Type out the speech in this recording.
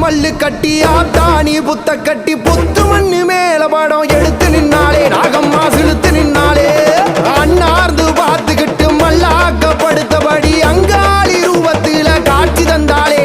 பல்லு கட்டி ஆத்தாணி புத்த கட்டி புத்து மண்ணு மேல படம் எடுத்து நின்னாலே நாகம்மா சிலுத்து நின்னாலே அண்ணார்ந்து பார்த்துக்கிட்டு மல்லாக்கப்படுத்தபடி அங்காளி ரூபத்தில காட்சி தந்தாலே